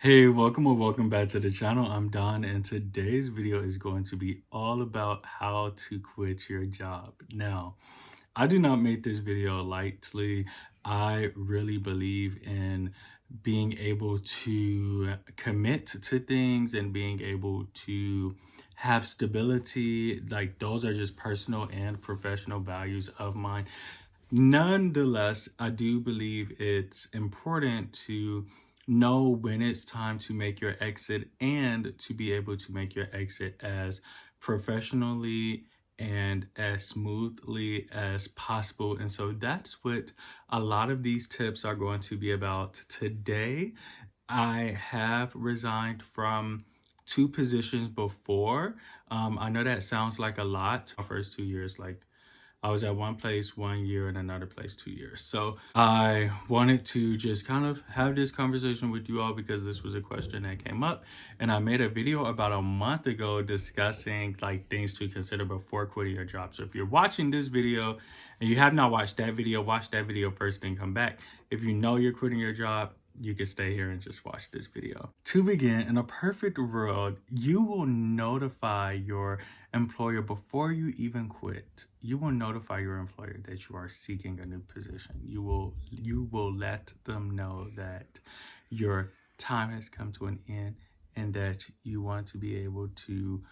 Hey, welcome or welcome back to the channel. I'm Don, and today's video is going to be all about how to quit your job. Now, I do not make this video lightly. I really believe in being able to commit to things and being able to have stability. Like, those are just personal and professional values of mine. Nonetheless, I do believe it's important to know when it's time to make your exit and to be able to make your exit as professionally and as smoothly as possible. And so that's what a lot of these tips are going to be about today. I have resigned from two positions before. I know that sounds like a lot. My first 2 years, like I was at one place 1 year and another place 2 years. So I wanted to just kind of have this conversation with you all because this was a question that came up. And I made a video about a month ago discussing like things to consider before quitting your job. So if you're watching this video and you have not watched that video, watch that video first and come back. If you know you're quitting your job, you can stay here and just watch this video. To begin, in a perfect world, you will notify your employer before you even quit. You will notify your employer that you are seeking a new position. You will let them know that your time has come to an end and that you want to be able to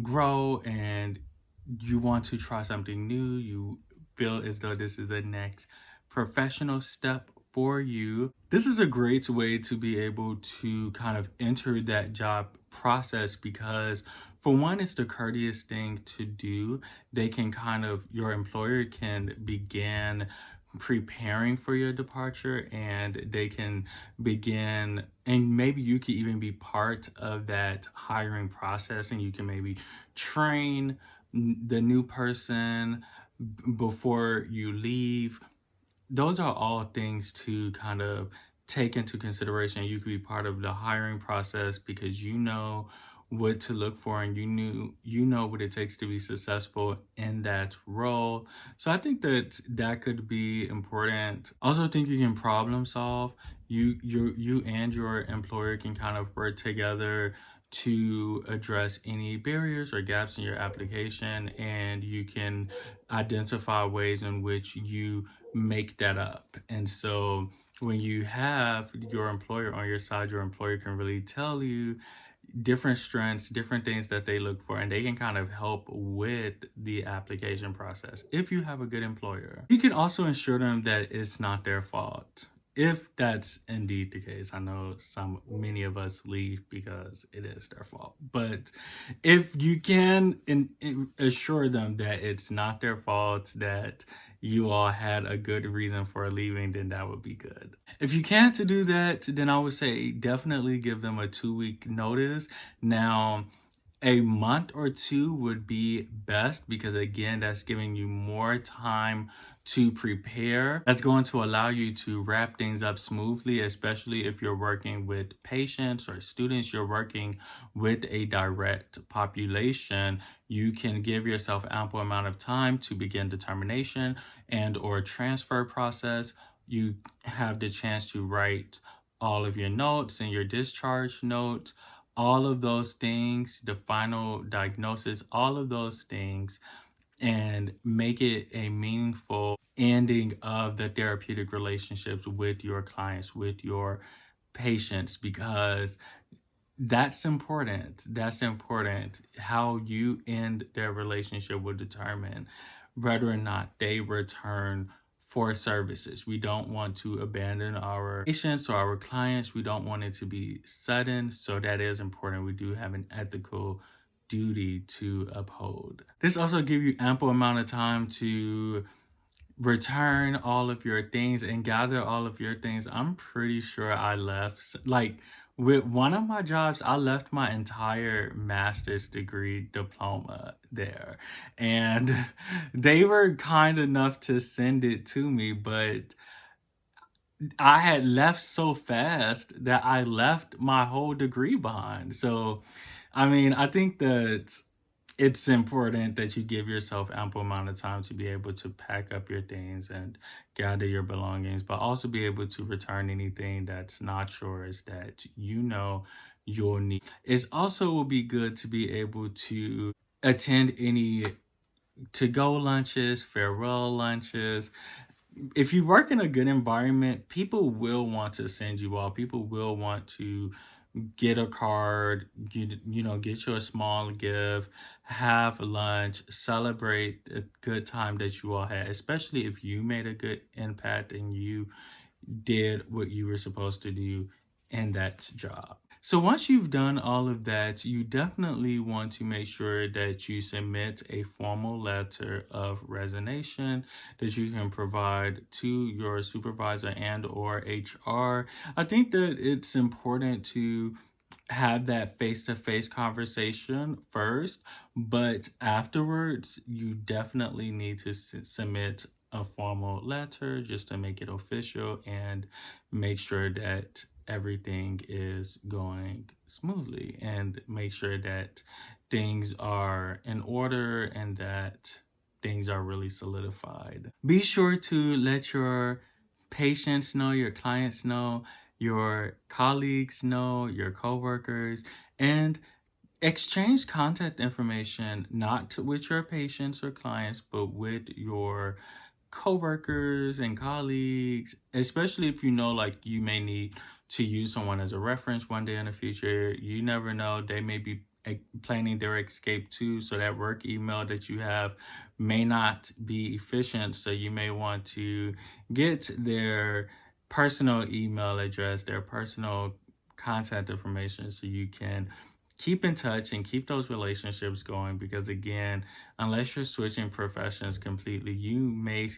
grow and you want to try something new. You feel as though this is the next professional step for you. This is a great way to be able to kind of enter that job process because for one, it's the courteous thing to do. They can kind of, your employer can begin preparing for your departure and they can begin, and maybe you could even be part of that hiring process and you can maybe train the new person before you leave. Those are all things to kind of take into consideration. You could be part of the hiring process because you know what to look for and you know what it takes to be successful in that role. So I think that could be important. Also think you can problem solve. You and your employer can kind of work together to address any barriers or gaps in your application, and you can identify ways in which you make that up. And so when you have your employer on your side, your employer can really tell you different strengths, different things that they look for, and they can kind of help with the application process. If you have a good employer, you can also ensure them that it's not their fault. If that's indeed the case, I know many of us leave because it is their fault. But if you can assure them that it's not their fault, that you all had a good reason for leaving, then that would be good. If you can't do that, then I would say definitely give them a 2-week notice. Now, a month or two would be best because again, that's giving you more time to prepare. That's going to allow you to wrap things up smoothly, especially if you're working with patients or students, you're working with a direct population. You can give yourself ample amount of time to begin determination and or transfer process. You have the chance to write all of your notes and your discharge notes, all of those things, the final diagnosis, all of those things, and make it a meaningful ending of the therapeutic relationships with your clients, with your patients, because that's important. That's important. How you end their relationship will determine whether or not they return for services. We don't want to abandon our patients or our clients. We don't want it to be sudden. So that is important. We do have an ethical duty to uphold. This also gives you ample amount of time to return all of your things and gather all of your things. I'm pretty sure I left, like with one of my jobs, I left my entire master's degree diploma there. And they were kind enough to send it to me, but I had left so fast that I left my whole degree behind. So, I mean, I think that it's important that you give yourself ample amount of time to be able to pack up your things and gather your belongings, but also be able to return anything that's not yours that you'll need. It's also will be good to be able to attend any to-go lunches, farewell lunches. If you work in a good environment, people will want to send you off. People will want to get a card, get you a small gift, have lunch, celebrate a good time that you all had, especially if you made a good impact and you did what you were supposed to do in that job. So once you've done all of that, you definitely want to make sure that you submit a formal letter of resignation that you can provide to your supervisor and or HR. I think that it's important to have that face-to-face conversation first, but afterwards you definitely need to submit a formal letter just to make it official and make sure that everything is going smoothly and make sure that things are in order and that things are really solidified. Be sure to let your patients know, your clients know, your colleagues know, your coworkers, and exchange contact information not with your patients or clients, but with your coworkers and colleagues, especially if you know like you may need to use someone as a reference one day in the future. You never know, they may be planning their escape too, so that work email that you have may not be efficient, so you may want to get their personal email address, their personal contact information, so you can keep in touch and keep those relationships going, because again, unless you're switching professions completely, you may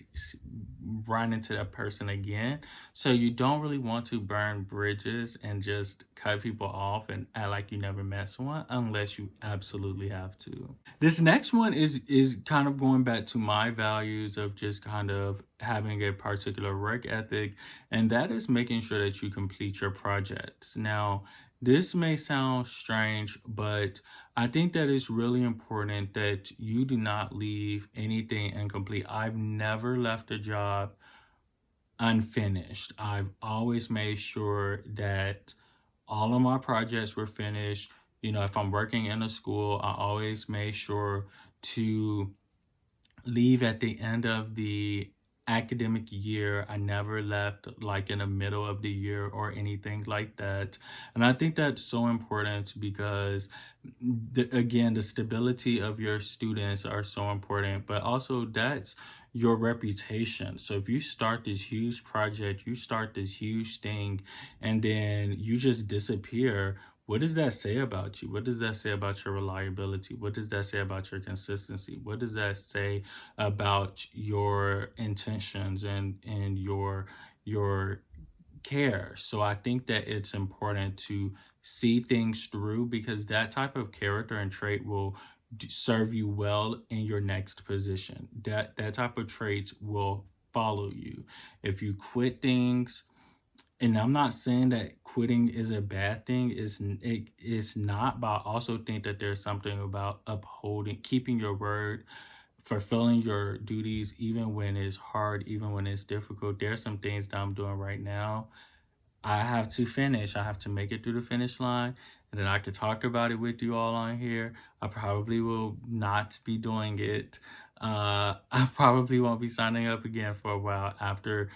run into that person again. So you don't really want to burn bridges and just cut people off and act like you never met someone unless you absolutely have to. This next one is kind of going back to my values of just kind of having a particular work ethic, and that is making sure that you complete your projects. Now, this may sound strange, but I think that it's really important that you do not leave anything incomplete. I've never left a job unfinished. I've always made sure that all of my projects were finished. If I'm working in a school, I always made sure to leave at the end of the academic year. I never left like in the middle of the year or anything like that. And I think that's so important because again, the stability of your students are so important, but also that's your reputation. So if you start this huge project, you start this huge thing, and then you just disappear, what does that say about you? What does that say about your reliability? What does that say about your consistency? What does that say about your intentions and your care? So I think that it's important to see things through, because that type of character and trait will serve you well in your next position. That type of traits will follow you. If you quit things, and I'm not saying that quitting is a bad thing. It's not, but I also think that there's something about upholding, keeping your word, fulfilling your duties, even when it's hard, even when it's difficult. There's some things that I'm doing right now I have to finish. I have to make it through the finish line, and then I could talk about it with you all on here. I probably will not be doing it. I probably won't be signing up again for a while after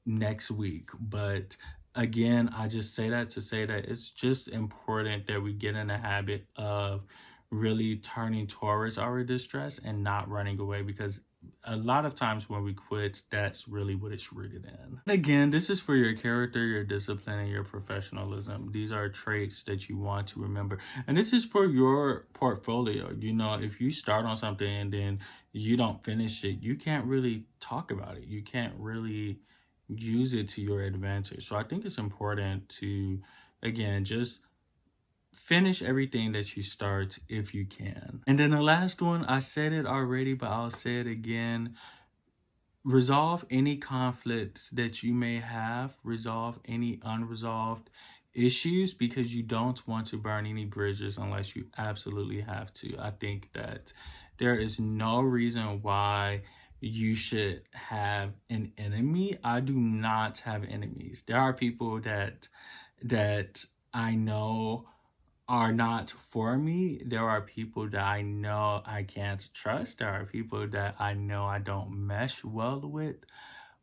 next week. But again, I just say that to say that it's just important that we get in the habit of really turning towards our distress and not running away, because a lot of times when we quit, that's really what it's rooted in. Again, this is for your character, your discipline, and your professionalism. These are traits that you want to remember. And this is for your portfolio. If you start on something and then you don't finish it, you can't really talk about it. You can't really use it to your advantage. So I think it's important to, again, just finish everything that you start if you can. And then the last one, I said it already, but I'll say it again. Resolve any conflicts that you may have. Resolve any unresolved issues because you don't want to burn any bridges unless you absolutely have to. I think that there is no reason why you should have an enemy. I do not have enemies. There are people that I know are not for me. There are people that I know I can't trust. There are people that I know I don't mesh well with.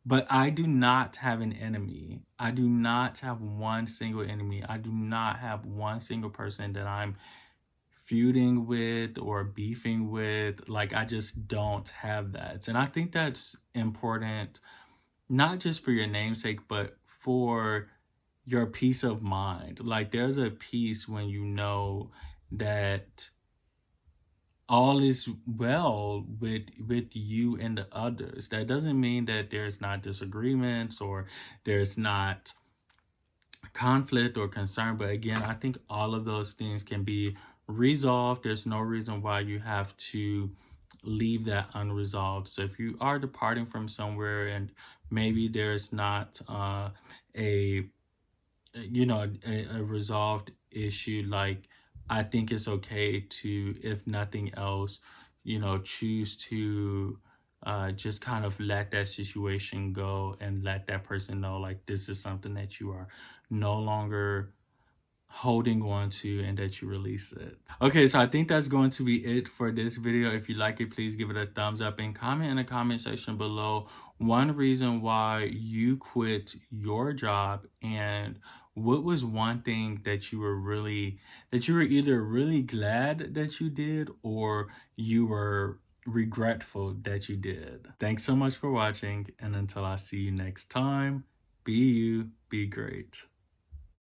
But I do not have an enemy. I do not have one single enemy. I do not have one single person that I'm feuding with or beefing with. Like, I just don't have that. And I think that's important, not just for your namesake, but for your peace of mind. Like, there's a peace when you know that all is well with you and the others. That doesn't mean that there's not disagreements or there's not conflict or concern, but again, I think all of those things can be resolved. There's no reason why you have to leave that unresolved. So if you are departing from somewhere and maybe there's not a a resolved issue, like, I think it's okay to, if nothing else, choose to just kind of let that situation go and let that person know, like, this is something that you are no longer holding on to and that you release it. Okay, so I think that's going to be it for this video. If you like it, please give it a thumbs up and comment in the comment section below one reason why you quit your job, and what was one thing that you were either really glad that you did or you were regretful that you did. Thanks so much for watching, and until I see you next time, be you, be great.